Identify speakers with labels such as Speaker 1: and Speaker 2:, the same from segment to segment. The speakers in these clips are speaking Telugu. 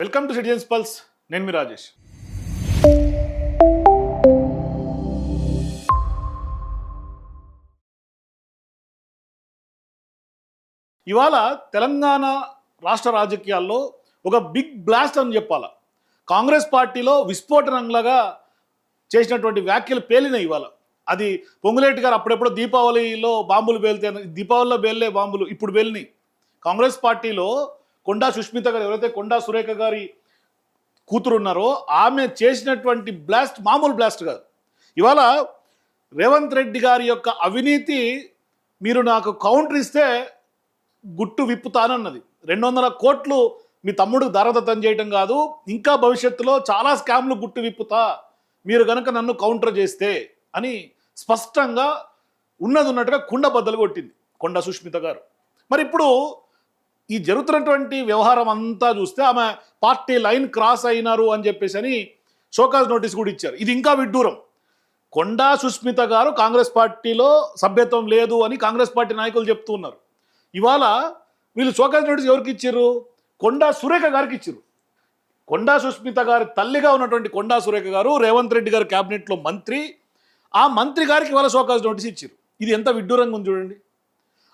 Speaker 1: Welcome to citizens pulse. నేను మీ రాజేష్. ఇవాళ తెలంగాణ రాష్ట్ర రాజకీయాల్లో ఒక బిగ్ బ్లాస్ట్ అని చెప్పాలి. కాంగ్రెస్ పార్టీలో విస్ఫోటనంలాగా చేసినటువంటి వ్యాఖ్యలు పేలినాయి ఇవాళ. అది పొంగులేటి గారు అప్పుడెప్పుడో దీపావళిలో బాంబులు పేలితే, దీపావళిలో పేలే బాంబులు ఇప్పుడు పేలినాయి. కాంగ్రెస్ పార్టీలో కొండా సుష్మిత గారు, ఎవరైతే కొండా సురేఖ గారి కూతురు ఉన్నారో ఆమె చేసినటువంటి బ్లాస్ట్ మామూలు బ్లాస్ట్ కాదు. ఇవాళ రేవంత్ రెడ్డి గారి యొక్క అవినీతి మీరు నాకు కౌంటర్ ఇస్తే గుట్టు విప్పుతానన్నది. 200 కోట్లు మీ తమ్ముడు దారదత్తం చేయటం కాదు, ఇంకా భవిష్యత్తులో చాలా స్కామ్లు గుట్టు విప్పుతా మీరు కనుక నన్ను కౌంటర్ చేస్తే అని స్పష్టంగా ఉన్నట్టుగా కుండ బద్దలు కొట్టింది కొండా సుష్మిత గారు. మరి ఇప్పుడు ఈ జరుగుతున్నటువంటి వ్యవహారం అంతా చూస్తే ఆమె పార్టీ లైన్ క్రాస్ అయినారు అని చెప్పేసి అని షోకాజ్ నోటీస్ కూడా ఇచ్చారు. ఇది ఇంకా విడ్డూరం. కొండా సుష్మిత గారు కాంగ్రెస్ పార్టీలో సభ్యత్వం లేదు అని కాంగ్రెస్ పార్టీ నాయకులు చెప్తూ ఉన్నారు. ఇవాళ వీళ్ళు షోకాజ్ నోటీస్ ఎవరికి ఇచ్చారు? కొండా సురేఖ గారికి ఇచ్చారు. కొండా సుష్మిత గారి తల్లిగా ఉన్నటువంటి కొండా సురేఖ గారు రేవంత్ రెడ్డి గారు క్యాబినెట్లో మంత్రి. ఆ మంత్రి గారికి ఇవాళ షోకాజ్ నోటీస్ ఇచ్చారు. ఇది ఎంత విడ్డూరంగా ఉంది చూడండి.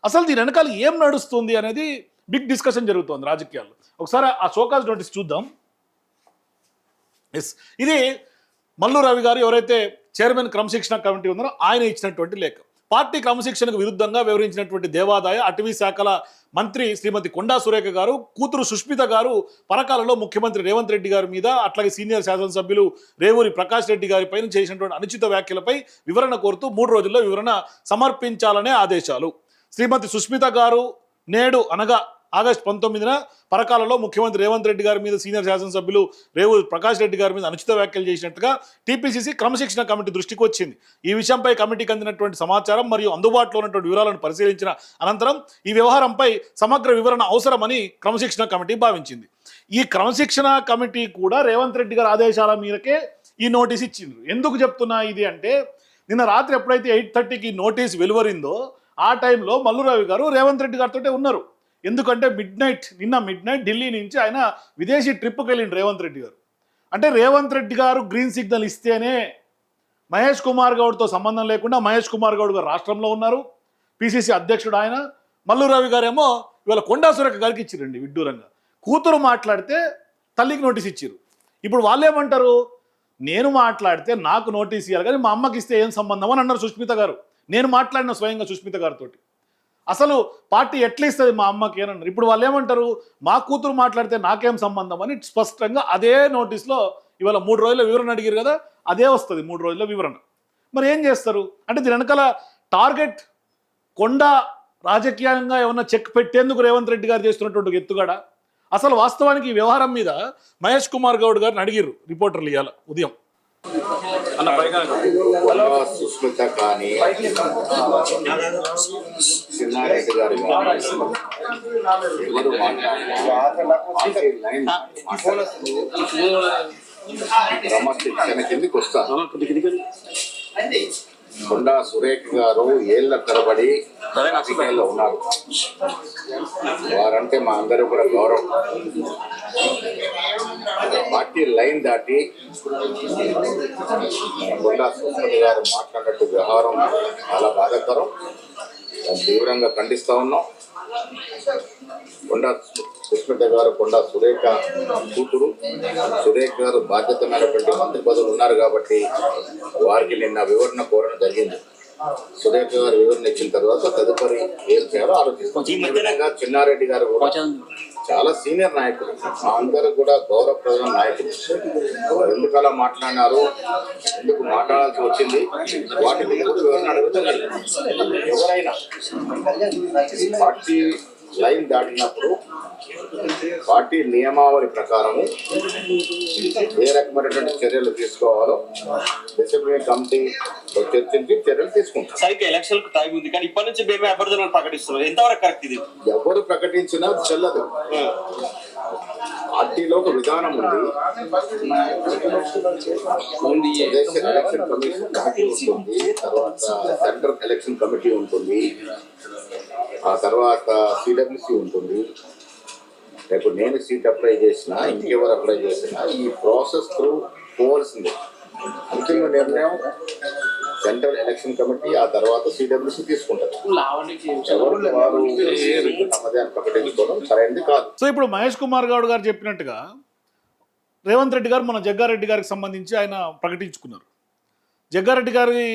Speaker 1: అసలు దీని వెనకాల ఏం నడుస్తుంది అనేది బిగ్ డిస్కషన్ జరుగుతోంది రాజకీయాల్లో. ఒకసారి ఆ షోకాజ్ నోటీస్ చూద్దాం. ఎస్, ఇది మల్లు రవి గారు, ఎవరైతే చైర్మన్ క్రమశిక్షణ కమిటీ ఉన్నారో ఆయన ఇచ్చినటువంటి లేఖ. పార్టీ క్రమశిక్షణకు విరుద్ధంగా వ్యవహరించినటువంటి దేవాదాయ అటవీ శాఖల మంత్రి శ్రీమతి కొండా సురేఖ గారు కూతురు సుష్మిత గారు పరకాలలో ముఖ్యమంత్రి రేవంత్ రెడ్డి గారి మీద, అట్లాగే సీనియర్ శాసనసభ్యులు రేవూరి ప్రకాష్ రెడ్డి గారి పైన చేసినటువంటి అనుచిత వ్యాఖ్యలపై వివరణ కోరుతూ 3 రోజుల్లో వివరణ సమర్పించాలనే ఆదేశాలు. శ్రీమతి సుష్మిత గారు నేడు అనగా ఆగస్టు 19న పరకాలలో ముఖ్యమంత్రి రేవంత్ రెడ్డి గారి మీద, సీనియర్ శాసనసభ్యులు రేవూరి ప్రకాష్ రెడ్డి గారి మీద అనుచిత వ్యాఖ్యలు చేసినట్టుగా టీపీసీసీ క్రమశిక్షణ కమిటీ దృష్టికి వచ్చింది. ఈ విషయంపై కమిటీకి అందినటువంటి సమాచారం మరియు అందుబాటులో ఉన్నటువంటి వివరాలను పరిశీలించిన అనంతరం ఈ వ్యవహారంపై సమగ్ర వివరణ అవసరమని క్రమశిక్షణ కమిటీ భావించింది. ఈ క్రమశిక్షణ కమిటీ కూడా రేవంత్ రెడ్డి గారి ఆదేశాల మేరకే ఈ నోటీస్ ఇచ్చింది. ఎందుకు చెప్తున్నా ఇది అంటే, నిన్న రాత్రి ఎప్పుడైతే 8:30కి నోటీస్ వెలువరిందో ఆ టైంలో మల్లు రవి గారు రేవంత్ రెడ్డి గారితో ఉన్నారు. ఎందుకంటే నిన్న మిడ్ నైట్ ఢిల్లీ నుంచి ఆయన విదేశీ ట్రిప్కి వెళ్ళిండు రేవంత్ రెడ్డి గారు. అంటే రేవంత్ రెడ్డి గారు గ్రీన్ సిగ్నల్ ఇస్తేనే మహేష్ కుమార్ గౌడ్తో సంబంధం లేకుండా మహేష్ కుమార్ గౌడ్ గారు రాష్ట్రంలో ఉన్నారు, పిసిసి అధ్యక్షుడు ఆయన. మల్లు రవి గారేమో ఇవాళ కొండా సురేఖ గారికి ఇచ్చిరండి విడ్డూరంగా. కూతురు మాట్లాడితే తల్లికి నోటీస్ ఇచ్చారు. ఇప్పుడు వాళ్ళు ఏమంటారు, నేను మాట్లాడితే నాకు నోటీస్ ఇవ్వాలి కానీ మా అమ్మకి ఇస్తే ఏం సంబంధం అని అన్నారు సుష్మిత గారు. నేను మాట్లాడిన స్వయంగా సుష్మిత గారితో, అసలు పార్టీ ఎట్లా ఇస్తుంది మా అమ్మకి అని అన్నారు. ఇప్పుడు వాళ్ళు ఏమంటారు, మా కూతురు మాట్లాడితే నాకేం సంబంధం అని స్పష్టంగా అదే నోటీస్లో ఇవాళ 3 రోజుల వివరణ అడిగారు కదా, అదే వస్తుంది 3 రోజుల వివరణ. మరి ఏం చేస్తారు అంటే దీని వెనకాల టార్గెట్ కొండా రాజకీయంగా ఏమన్నా చెక్ పెట్టేందుకు రేవంత్ రెడ్డి గారు చేస్తున్నటువంటి ఎత్తుగడ. అసలు వాస్తవానికి ఈ వ్యవహారం మీద మహేష్ కుమార్ గౌడ్ గారిని అడిగిర్రు రిపోర్టర్లు ఇవాళ ఉదయం.
Speaker 2: సుష్మిత కానీ చిన్నారెడ్డి గారు ఎవరు క్రమశిక్షణ కిందకి వస్తారు. కొండా సురేఖ్ గారు ఏళ్ల తరబడి రాజకీయాల్లో ఉన్నారు. వారంటే మా అందరూ కూడా గౌరవం. పార్టీ లైన్ దాటి కొండా సుష్మిత గారు మాట్లాడినట్టు వ్యవహారం చాలా బాధాకరం. తీవ్రంగా ఖండిస్తూ ఉన్నాం. కొండా సుష్మిత గారు కొండా సురేఖ కూతురు. సురేఖ్ గారు బాధ్యతమైనటువంటి మంత్రి పదవులు ఉన్నారు కాబట్టి వారికి నిన్న వివరణ కోరడం జరిగింది. సురేఖ గారు వివరణ ఇచ్చిన తర్వాత తదుపరి ఏం చేయాలో ఆలోచిస్తాం. చిన్నారెడ్డి గారు కూడా చాలా సీనియర్ నాయకులు, మా అందరూ కూడా గౌరవప్రదమైన నాయకులు. ఎందుకు అలా మాట్లాడినారు, ఎందుకు మాట్లాడాల్సి వచ్చింది, వాటి మీద కూడా వివరణ అడుగుతున్నారు. ఎవరైనా పార్టీ లైన్ దాటినప్పుడు పార్టీ నియమావళి ప్రకారము ఏ రకమైనటువంటి చర్యలు తీసుకోవాలో డిసిప్లినరీ కమిటీ చర్చించి చర్యలు తీసుకుంటారు.
Speaker 3: సరిగ్గా ఎలక్షన్ కు టైం ఉంది కానీ ఇప్పటి నుంచి మేమే అభ్యర్థులను ప్రకటిస్తున్నారు. ఎంతవరకు కరెక్ట్ ఇది?
Speaker 2: ఎవరు ప్రకటించినా చెల్లదు. పార్టీలో ఒక విధానం ఉంది. ఎలక్షన్ కమిషన్ కమిటీ ఉంటుంది, తర్వాత సెంట్రల్ ఎలక్షన్ కమిటీ ఉంటుంది, ఆ తర్వాత సిడబ్ల్యూసి ఉంటుంది. రేపు నేను సీట్ అప్లై చేసినా ఇంకెవరు అప్లై చేసినా ఈ ప్రాసెస్ త్రూ పోవాల్సిందే. అంతిమ నిర్ణయం సెంట్రల్ ఎలక్షన్ కమిటీ, ఆ తర్వాత సిడబ్ల్యూసీ తీసుకుంటారు. ఎవరు వారు సమాధానం ప్రకటించుకోవడం సరైనది కాదు.
Speaker 1: సో ఇప్పుడు మహేష్ కుమార్ గౌడ్ గారు చెప్పినట్టుగా రేవంత్ రెడ్డి గారు మన జగ్గారెడ్డి గారికి సంబంధించి ఆయన ప్రకటించుకున్నారు. జగ్గారెడ్డి గారి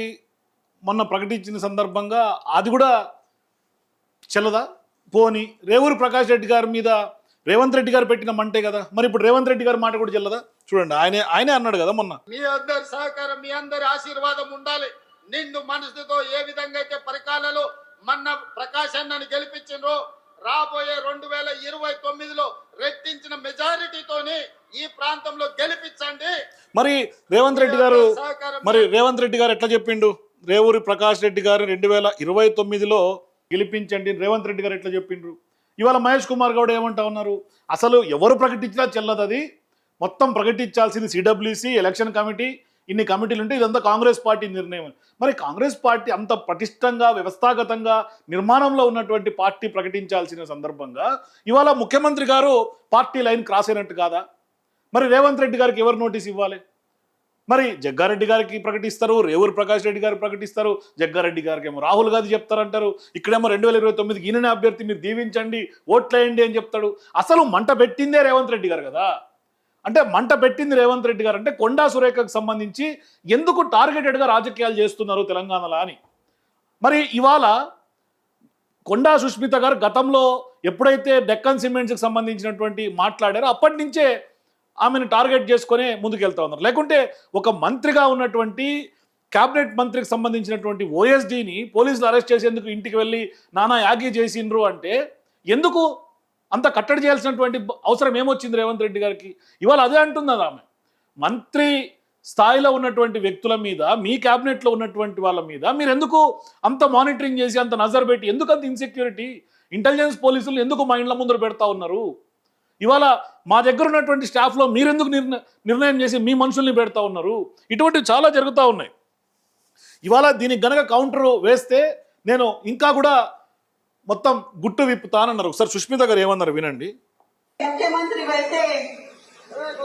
Speaker 1: మొన్న ప్రకటించిన సందర్భంగా అది కూడా చెల్లదా? పోని రేవూరి ప్రకాష్ రెడ్డి గారి మీద రేవంత్ రెడ్డి గారు పెట్టిన మంటే కదా, మరి ఇప్పుడు రేవంత్ రెడ్డి గారి మాట కూడా చెల్లదా? చూడండి, ఆయనే అన్నాడు కదా మొన్న,
Speaker 4: మీ అందరి సహకారం, మీ అందరి ఆశీర్వాదం ఉండాలి. నిండు మనసుతో ఏ విధంగా అయితే పరికాలలో మొన్న ప్రకాష్ అన్నని గెలిపించిండ్రో, రాబోయే 2029లో రెట్టించిన మెజారిటీతోని ఈ ప్రాంతంలో గెలిపించండి.
Speaker 1: మరి రేవంత్ రెడ్డి గారు ఎట్లా చెప్పిండు? రేవూరి ప్రకాష్ రెడ్డి గారు 2029లో గెలిపించండి రేవంత్ రెడ్డి గారు ఎట్లా చెప్పిండ్రు? ఇవాళ మహేష్ కుమార్ గౌడ్ ఏమంటా ఉన్నారు? అసలు ఎవరు ప్రకటించినా చెల్లదు, అది మొత్తం ప్రకటించాల్సింది సిడబ్ల్యూసీ, ఎలక్షన్ కమిటీ, ఇన్ని కమిటీలు ఉంటే ఇదంతా కాంగ్రెస్ పార్టీ నిర్ణయం. మరి కాంగ్రెస్ పార్టీ అంత పటిష్టంగా వ్యవస్థాగతంగా నిర్మాణంలో ఉన్నటువంటి పార్టీ ప్రకటించాల్సిన సందర్భంగా ఇవాళ ముఖ్యమంత్రి గారు పార్టీ లైన్ క్రాస్ అయినట్టు కాదా? మరి రేవంత్ రెడ్డి గారికి ఎవరు నోటీస్ ఇవ్వాలి? మరి జగ్గారెడ్డి గారికి ప్రకటిస్తారు, రేవూరి ప్రకాష్ రెడ్డి గారికి ప్రకటిస్తారు, జగ్గారెడ్డి గారికి ఏమో రాహుల్ గాంధీ చెప్తారంటారు, ఇక్కడేమో 2029కి ఈయననే అభ్యర్థి, మీరు దీవించండి, ఓట్లేయండి అని చెప్తాడు. అసలు మంట పెట్టిందే రేవంత్ రెడ్డి గారు కదా. అంటే మంట పెట్టింది రేవంత్ రెడ్డి గారు అంటే కొండా సురేఖకు సంబంధించి ఎందుకు టార్గెటెడ్గా రాజకీయాలు చేస్తున్నారు తెలంగాణలో అని. మరి ఇవాళ కొండా సుష్మిత గారు గతంలో ఎప్పుడైతే డెక్కన్ సిమెంట్స్కి సంబంధించినటువంటి మాట్లాడారో అప్పటి నుంచే ఆమెను టార్గెట్ చేసుకొని ముందుకెళ్తా ఉన్నారు. లేకుంటే ఒక మంత్రిగా ఉన్నటువంటి క్యాబినెట్ మంత్రికి సంబంధించినటువంటి ఓఎస్డీని పోలీసులు అరెస్ట్ చేసేందుకు ఇంటికి వెళ్ళి నానా యాగి చేసిండ్రు అంటే ఎందుకు అంత కట్టడి చేయాల్సినటువంటి అవసరం ఏమొచ్చింది రేవంత్ రెడ్డి గారికి? ఇవాళ అదే అంటున్నది ఆమె. మంత్రి స్థాయిలో ఉన్నటువంటి వ్యక్తుల మీద, మీ క్యాబినెట్లో ఉన్నటువంటి వాళ్ళ మీద మీరు ఎందుకు అంత మానిటరింగ్ చేసి అంత నజర్ పెట్టి, ఎందుకు అంత ఇన్సెక్యూరిటీ? ఇంటెలిజెన్స్ పోలీసులు ఎందుకు మా ఇండ్ల ముందర పెడతా ఉన్నారు? ఇవాళ మా దగ్గర ఉన్నటువంటి స్టాఫ్లో మీరెందుకు నిర్ణయం చేసి మీ మనుషుల్ని పెడతా ఉన్నారు? ఇటువంటివి చాలా జరుగుతూ ఉన్నాయి. ఇవాళ దీనికి గనక కౌంటర్ వేస్తే నేను ఇంకా కూడా మొత్తం గుట్టు విప్పుతానన్నారు. ఒకసారి సుష్మిత గారు ఏమన్నారు వినండి.
Speaker 5: ముఖ్యమంత్రి వెళ్తే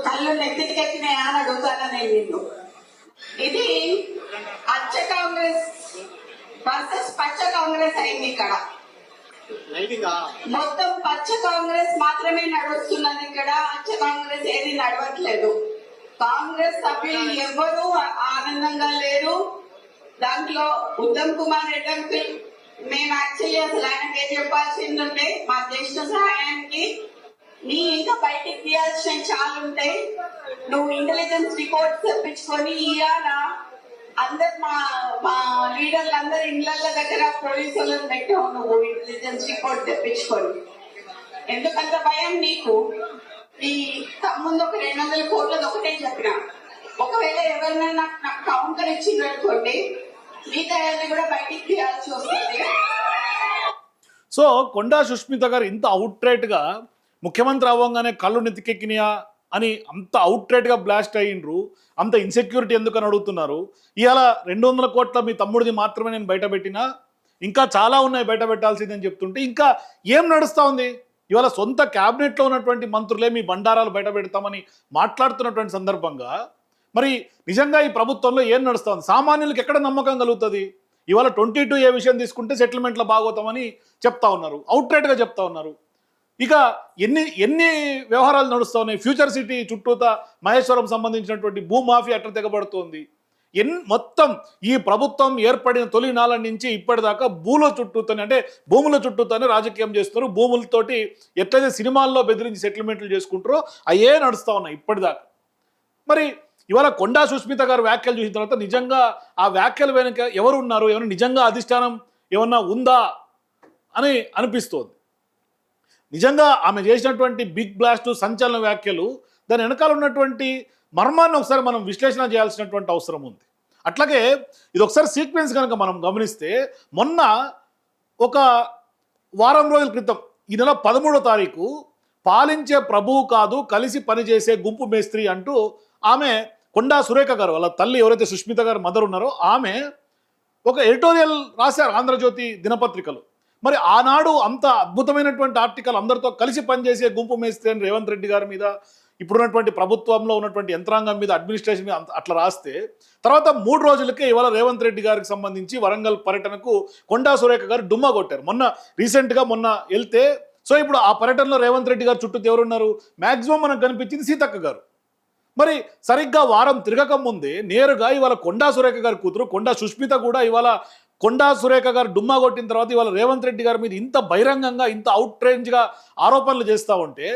Speaker 5: కళ్ళు నెత్తికెక్కినాయా అని అడుగుతాను నేను నిన్ను. ఇది అచ్చ కాంగ్రెస్ వర్సెస్ పచ్చ కాంగ్రెస్ అయింది. ఇక్కడ మొత్తం పచ్చ కాంగ్రెస్ మాత్రమే నడుస్తున్నది. ఇక్కడ అచ్చ కాంగ్రెస్ ఏది నడవట్లేదు. కాంగ్రెస్ సభ్యులు ఎవ్వరూ ఆనందంగా లేరు. దాంట్లో ఉత్తమ్ కుమార్ రెడ్డి అంకుల్, మేము యాక్చువల్లీ అసలు ఆయనకి ఏం చెప్పాల్సింది ఉంటే మా జ్యేష్ఠ సహాయానికి నీ ఇంకా బయటికి తీయాల్సిన చాలా ఉంటాయి. నువ్వు ఇంటెలిజెన్స్ రిపోర్ట్స్ తెప్పించుకొని ఇవాళ అందరు మా లీడర్లు అందరు ఇండ్ల దగ్గర పోలీసులను పెట్టావు. నువ్వు ఇంటెలిజెన్స్ రిపోర్ట్ తెప్పించుకొని ఎందుకంత భయం నీకు? ఈ తమ్ముందు ఒక 200 కోట్లది ఒకటే చెప్పిన, ఒకవేళ ఎవరైనా నాకు కౌంటర్ ఇచ్చింది అనుకోండి మిగతా కూడా బయటికి తీయాల్సి వస్తుంది.
Speaker 1: సో కొండా సుష్మిత గారు ఇంత అవుట్రైట్గా ముఖ్యమంత్రి అవ్వగానే కళ్ళు నెత్తికెక్కినాయా అని అంత అవుట్రైట్గా బ్లాస్ట్ అయ్యిండ్రు. అంత ఇన్సెక్యూరిటీ ఎందుకని అడుగుతున్నారు. ఇవాళ 200 కోట్ల మీ తమ్ముడిది మాత్రమే నేను బయట పెట్టినా, ఇంకా చాలా ఉన్నాయి బయట పెట్టాల్సిందని చెప్తుంటే ఇంకా ఏం నడుస్తూ ఉంది? ఇవాళ సొంత క్యాబినెట్లో ఉన్నటువంటి మంత్రులే మీ బండారాలు బయట పెడతామని మాట్లాడుతున్నటువంటి సందర్భంగా మరి నిజంగా ఈ ప్రభుత్వంలో ఏం నడుస్తుంది? సామాన్యులకు ఎక్కడ నమ్మకం కలుగుతుంది? ఇవాళ 22A విషయం తీసుకుంటే సెటిల్మెంట్లో బాగోతామని చెప్తా ఉన్నారు, అవుట్రైట్గా చెప్తా ఉన్నారు. ఇక ఎన్ని వ్యవహారాలు నడుస్తూ ఉన్నాయి? ఫ్యూచర్ సిటీ చుట్టూత మహేశ్వరం సంబంధించినటువంటి భూమాఫియా అట్లా తెగబడుతోంది. మొత్తం ఈ ప్రభుత్వం ఏర్పడిన తొలి నాళ్ళ నుంచి ఇప్పటిదాకా భూముల చుట్టూతోనే రాజకీయం చేస్తున్నారు. భూములతోటి ఎట్లయితే సినిమాల్లో బెదిరించి సెటిల్మెంట్లు చేసుకుంటారో అయ్యే నడుస్తూ ఉన్నాయి ఇప్పటిదాకా. మరి ఇవాళ కొండా సుష్మిత గారు వ్యాఖ్యలు చూసిన తర్వాత నిజంగా ఆ వ్యాఖ్యలు వెనుక ఎవరు ఉన్నారు, ఏమైనా నిజంగా అధిష్టానం ఏమన్నా ఉందా అని అనిపిస్తోంది. నిజంగా ఆమె చేసినటువంటి బిగ్ బ్లాస్ట్ సంచలన వ్యాఖ్యలు, దాని వెనకాల ఉన్నటువంటి మర్మాన్ని ఒకసారి మనం విశ్లేషణ చేయాల్సినటువంటి అవసరం ఉంది. అట్లాగే ఇది ఒకసారి సీక్వెన్స్ కనుక మనం గమనిస్తే, మొన్న ఒక వారం రోజుల క్రితం ఈ నెల 13వ తారీఖు పాలించే ప్రభువు కాదు కలిసి పనిచేసే గుంపు మేస్త్రి అంటూ ఆమె కొండా సురేఖ గారు, వాళ్ళ తల్లి ఎవరైతే సుష్మిత గారు మదర్ ఉన్నారో ఆమె ఒక ఎడిటోరియల్ రాశారు ఆంధ్రజ్యోతి దినపత్రికలో. మరి ఆనాడు అంత అద్భుతమైనటువంటి ఆర్టికల్ అందరితో కలిసి పనిచేసే గుంపు మేస్తే అని రేవంత్ రెడ్డి గారి మీద ఇప్పుడున్నటువంటి ప్రభుత్వంలో ఉన్నటువంటి యంత్రాంగం మీద అడ్మినిస్ట్రేషన్ మీద అట్లా రాస్తే తర్వాత 3 రోజులకే ఇవాళ రేవంత్ రెడ్డి గారికి సంబంధించి వరంగల్ పర్యటనకు కొండా సురేఖ గారు డుమ్మా కొట్టారు. మొన్న వెళ్తే సో ఇప్పుడు ఆ పర్యటనలో రేవంత్ రెడ్డి గారు చుట్టూ ఎవరున్నారు? మ్యాక్సిమం మనకు కనిపించింది సీతక్క గారు. మరి సరిగ్గా వారం తిరగక ముందే నేరుగా ఇవాళ కొండా సురేఖ గారి కూతురు కొండా సుష్మిత కూడా ఇవాళ కొండా సురేఖ గారు డుమ్మా కొట్టిన తర్వాత ఇవాళ రేవంత్ రెడ్డి గారి మీద ఇంత బహిరంగంగా ఇంత అవుట్ రేంజ్గా ఆరోపణలు చేస్తూ ఉంటే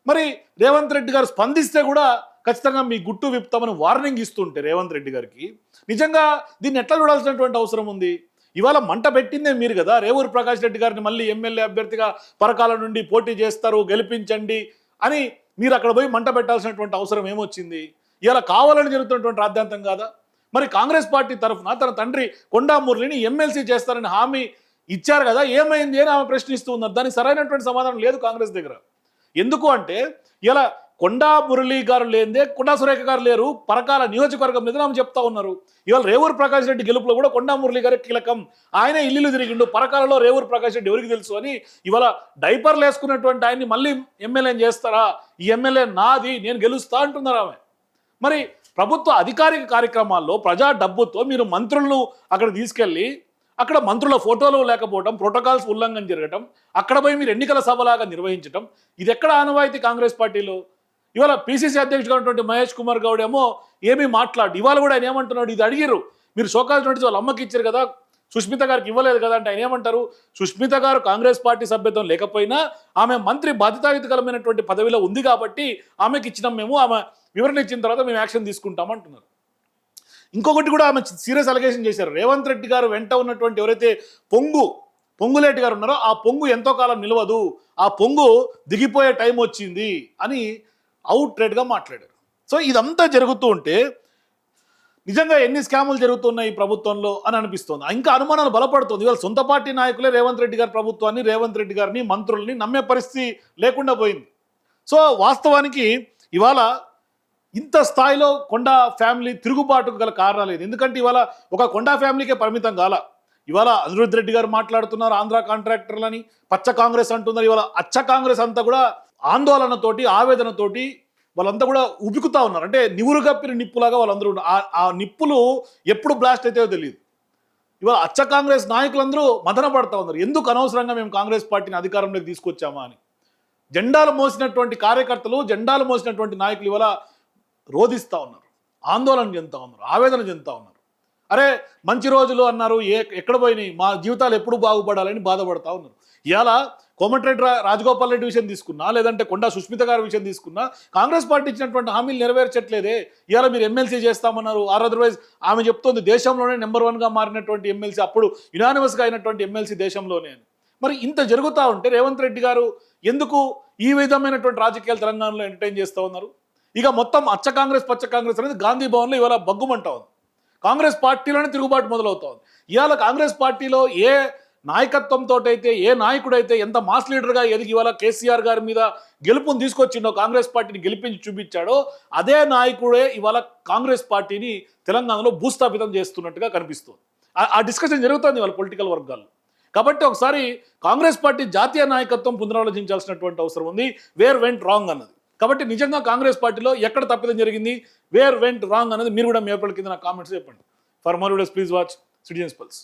Speaker 1: మరి రేవంత్ రెడ్డి గారు స్పందిస్తే కూడా ఖచ్చితంగా మీ గుట్టు విప్తామని వార్నింగ్ ఇస్తుంటే రేవంత్ రెడ్డి గారికి నిజంగా దీన్ని ఎట్లా చూడాల్సినటువంటి అవసరం ఉంది? ఇవాళ మంట పెట్టిందే మీరు కదా. రేవూరు ప్రకాష్ రెడ్డి గారిని మళ్ళీ ఎమ్మెల్యే అభ్యర్థిగా పరకాల నుండి పోటీ చేస్తారు, గెలిపించండి అని మీరు అక్కడ పోయి మంట పెట్టాల్సినటువంటి అవసరం ఏమొచ్చింది? ఇవాళ కావాలని జరుగుతున్నటువంటి రాద్ధాంతం కాదా? మరి కాంగ్రెస్ పార్టీ తరఫున తన తండ్రి కొండా మురళిని ఎమ్మెల్సీ చేస్తారని హామీ ఇచ్చారు కదా, ఏమైంది అని ఆమె ప్రశ్నిస్తూ ఉన్నారు. దానికి సరైనటువంటి సమాధానం లేదు కాంగ్రెస్ దగ్గర. ఎందుకు అంటే ఇలా కొండా మురళి గారు లేదే కొండా సురేఖ గారు లేరు, పరకాల నియోజకవర్గం మీద ఆమె చెప్తా ఉన్నారు. ఇవాళ రేవూరు ప్రకాష్ రెడ్డి గెలుపులో కూడా కొండా మురళి గారి కీలకం, ఆయన ఇల్లు తిరిగిండు, పరకాలలో రేవూరు ప్రకాష్ రెడ్డి ఎవరికి తెలుసు అని ఇవాళ డైపర్లు వేసుకున్నటువంటి ఆయన్ని మళ్ళీ ఎమ్మెల్యే చేస్తారా? ఈ ఎమ్మెల్యే నాది, నేను గెలుస్తా అంటున్నారు ఆమె. మరి ప్రభుత్వ అధికారిక కార్యక్రమాల్లో ప్రజా డబ్బుతో మీరు మంత్రులను అక్కడ తీసుకెళ్ళి అక్కడ మంత్రుల ఫోటోలు లేకపోవడం, ప్రోటోకాల్స్ ఉల్లంఘన జరగటం, అక్కడ పోయి మీరు ఎన్నికల సభలాగా నిర్వహించడం, ఇది ఎక్కడ ఆనవాయితీ కాంగ్రెస్ పార్టీలో? ఇవాళ పిసిసి అధ్యక్షుడు ఉన్నటువంటి మహేష్ కుమార్ గౌడ్ ఏమో ఏమీ మాట్లాడు, ఇవాళ కూడా ఆయన ఏమంటున్నాడు, ఇది అడిగిరు మీరు షోకాజ్ నోటీస్ వాళ్ళ అమ్మకి ఇచ్చారు కదా, సుష్మిత గారికి ఇవ్వలేదు కదా అంటే ఆయన ఏమంటారు, సుష్మిత గారు కాంగ్రెస్ పార్టీ సభ్యత్వం లేకపోయినా ఆమె మంత్రి బాధ్యతాయుతకరమైనటువంటి పదవిలో ఉంది కాబట్టి ఆమెకి ఇచ్చినాం, మేము ఆమె వివరణ ఇచ్చిన తర్వాత మేము యాక్షన్ తీసుకుంటాం అంటున్నారు. ఇంకొకటి కూడా ఆమె సీరియస్ అలిగేషన్ చేశారు, రేవంత్ రెడ్డి గారు వెంట ఉన్నటువంటి ఎవరైతే పొంగులేటి గారు ఉన్నారో ఆ పొంగు ఎంతో కాలం నిలవదు, ఆ పొంగు దిగిపోయే టైం వచ్చింది అని అవుట్ రేట్గా మాట్లాడారు. సో ఇదంతా జరుగుతూ ఉంటే నిజంగా ఎన్ని స్కాములు జరుగుతున్నాయి ఈ ప్రభుత్వంలో అని అనిపిస్తుంది. ఇంకా అనుమానాలు బలపడుతుంది. ఇవాళ సొంత పార్టీ నాయకులే రేవంత్ రెడ్డి గారి ప్రభుత్వాన్ని, రేవంత్ రెడ్డి గారిని, మంత్రుల్ని నమ్మే పరిస్థితి లేకుండా పోయింది. సో వాస్తవానికి ఇవాళ ఇంత స్థాయిలో కొండా ఫ్యామిలీ తిరుగుబాటుకు గల కారణాలు లేదు. ఎందుకంటే ఇవాళ ఒక కొండా ఫ్యామిలీకే పరిమితం కాల. ఇవాళ అనిరుద్ధ్ రెడ్డి గారు మాట్లాడుతున్నారు ఆంధ్ర కాంట్రాక్టర్లని, పచ్చ కాంగ్రెస్ అంటున్నారు. ఇవాళ అచ్చ కాంగ్రెస్ అంతా కూడా ఆందోళనతోటి, ఆవేదనతోటి వాళ్ళంతా కూడా ఉబికుతా ఉన్నారు. అంటే నివురు కప్పిన నిప్పులాగా వాళ్ళందరూ ఆ నిప్పులు ఎప్పుడు బ్లాస్ట్ అవుతాయో తెలియదు. ఇవాళ అచ్చ కాంగ్రెస్ నాయకులందరూ మదన పడతా ఉన్నారు, ఎందుకు అనవసరంగా మేము కాంగ్రెస్ పార్టీని అధికారంలోకి తీసుకొచ్చామా అని. జెండాలు మోసినటువంటి కార్యకర్తలు, జెండాలు మోసినటువంటి నాయకులు ఇవాళ రోధిస్తూ ఉన్నారు, ఆందోళన చెందుతూ ఉన్నారు, ఆవేదన చెందుతూ ఉన్నారు. అరే మంచి రోజులు అన్నారు, ఎక్కడ పోయినాయి, మా జీవితాలు ఎప్పుడు బాగుపడాలని బాధపడతా ఉన్నారు. ఇవాళ కోమటిరెడ్డి రాజగోపాల్ రెడ్డి విషయం తీసుకున్నా, లేదంటే కొండా సుష్మిత గారి విషయం తీసుకున్నా, కాంగ్రెస్ పార్టీ ఇచ్చినటువంటి హామీలు నెరవేర్చట్లేదే. ఇవాళ మీరు ఎమ్మెల్సీ చేస్తామన్నారు, అదర్వైజ్ ఆమె చెప్తోంది దేశంలోనే నెంబర్ 1గా మారినటువంటి ఎమ్మెల్సీ, అప్పుడు యునానిమస్గా అయినటువంటి ఎమ్మెల్సీ దేశంలోనే. మరి ఇంత జరుగుతూ ఉంటే రేవంత్ రెడ్డి గారు ఎందుకు ఈ విధమైనటువంటి రాజకీయాలు తెలంగాణలో ఎంటర్టైన్ చేస్తూ ఉన్నారు? ఇక మొత్తం అచ్చ కాంగ్రెస్ పచ్చ కాంగ్రెస్ అనేది గాంధీ భవన్లో ఇవాళ బగ్గుమంటా ఉంది. కాంగ్రెస్ పార్టీలోనే తిరుగుబాటు మొదలవుతా ఉంది. ఇవాళ కాంగ్రెస్ పార్టీలో ఏ నాయకత్వంతో అయితే, ఏ నాయకుడైతే ఎంత మాస్ లీడర్గా ఎదిగి ఇవాళ కేసీఆర్ గారి మీద గెలుపుని తీసుకొచ్చిండో, కాంగ్రెస్ పార్టీని గెలిపించి చూపించాడో, అదే నాయకుడే ఇవాళ కాంగ్రెస్ పార్టీని తెలంగాణలో భూస్థాపితం చేస్తున్నట్టుగా కనిపిస్తుంది. ఆ డిస్కషన్ జరుగుతుంది ఇవాళ పొలిటికల్ వర్గాల్లో. కాబట్టి ఒకసారి కాంగ్రెస్ పార్టీ జాతీయ నాయకత్వం పునరాలోచించాల్సినటువంటి అవసరం ఉంది, వేర్ వెంట్ రాంగ్ అన్నది. కాబట్టి నిజంగా కాంగ్రెస్ పార్టీలో ఎక్కడ తప్పిదం జరిగింది, వేర్ వెంట్ రాంగ్ అనేది మీరు కూడా మీ కింద నా కామెంట్స్ చెప్పండి. For more videos please watch citizens pulse.